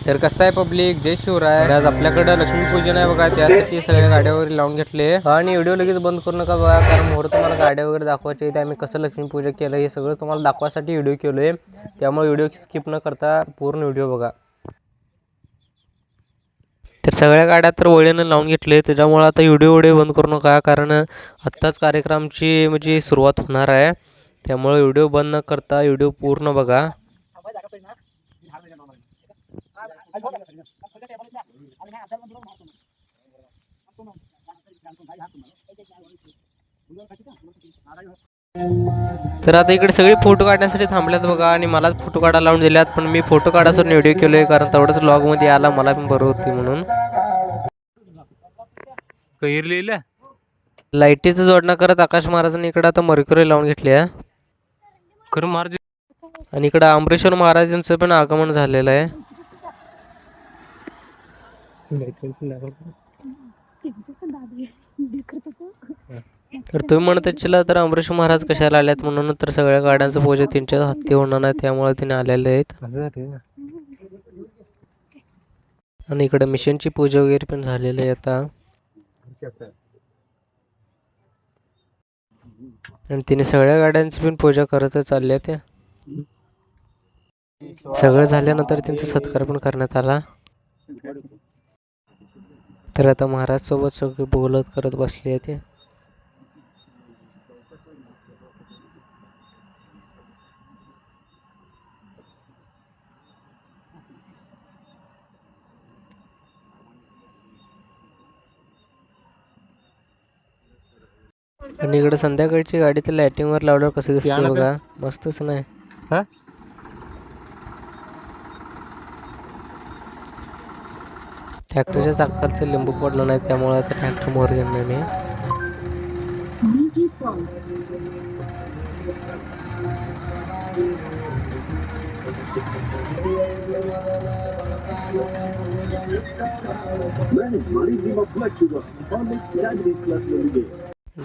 तर कसं आहे पब्लिक, जय शिवराय. आज आपल्याकडे लक्ष्मीपूजन आहे बघा, त्यासाठी सगळ्या गाड्या वगैरे लावून घेतले. आणि व्हिडिओ लगेच बंद करू नका बघा, कारण मोर तुम्हाला गाड्या वगैरे दाखवायचे आहेत. आम्ही कसं लक्ष्मीपूजन केलं हे सगळं तुम्हाला दाखवायसाठी व्हिडिओ केलोय. त्यामुळे व्हिडिओ स्किप न करता पूर्ण व्हिडिओ बघा. तर सगळ्या गाड्या तर वळीनं लावून घेतले, त्याच्यामुळे आता व्हिडिओ बंद करू नका, कारण आत्ताच कार्यक्रमाची म्हणजे सुरुवात होणार आहे. त्यामुळे व्हिडिओ बंद न करता व्हिडिओ पूर्ण बघा. तर आता इकडे सगळे फोटो काढण्यासाठी थांबल्यात बघा, आणि मलाच फोटो काढायला लावून दिल्यात. पण मी फोटो काढायचं व्हिडिओ केलोय, कारण तेवढंच व्लॉग मध्ये आला, मला पण बरं होती म्हणून. लाईटीचं जोडणं करत आकाश महाराजांनी इकडे आता मर्क्युरी लावून घेतली आहे. आणि इकडे अमरेश्वर महाराजांचं पण आगमन झालेलं आहे. तर तुम्ही म्हणत असाल तर अमरेश्वर महाराज कशाला आल्यात म्हणून, तर सगळ्या गाड्यांचं पूजा त्यांच्या हत्ती होणार नाही, त्यामुळे तिने आलेले आहेत. आणि इकडे मिशनची पूजा वगैरे पण झालेली आहे आता. आणि तिने सगळ्या गाड्यांची पण पूजा करत चालल्या. त्या सगळं झाल्यानंतर त्यांचा सत्कार पण करण्यात आला. तर आता महाराज सोबत सगळे बोलत करत बसले ते. आणि इकडे संध्याकाळची गाडी तर लाइटिंग वर लावल्यावर कसं दिसते बघा, मस्तच नाही. ट्रॅक्टरच्या चाकाचं लिंबू पडलं नाही, त्यामुळे आता ट्रॅक्टर मोर घेणार मी.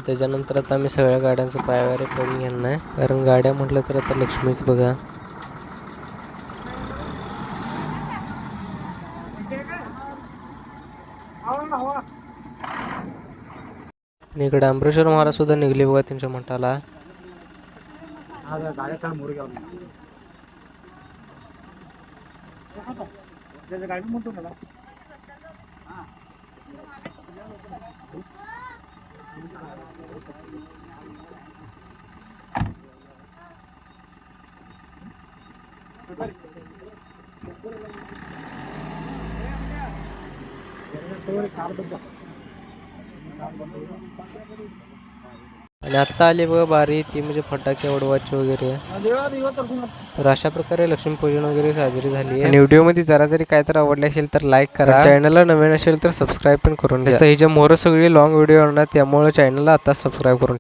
त्याच्यानंतर आता आम्ही सगळ्या गाड्यांचं पायावारे पडून घेणार आहे, कारण गाड्या म्हटलं तर आता लक्ष्मीच बघा. आणि इकडे अमरेश्वर महाराज सुद्धा निघले बघा त्यांच्या मठाला. आणि आता आली बघा बारी, ती म्हणजे फटाके उडवायचे वगैरे. तर अशा प्रकारे लक्ष्मीपूजन वगैरे साजरी झाली. आणि व्हिडिओ मध्ये जरा जरी काय तर आवडले असेल तर लाईक करा, चॅनलला नवीन असेल तर सबस्क्राईब पण करून घ्या. ही जे मोर सगळी लॉंग व्हिडिओ होणार, त्यामुळे चॅनलला आता सबस्क्राईब करून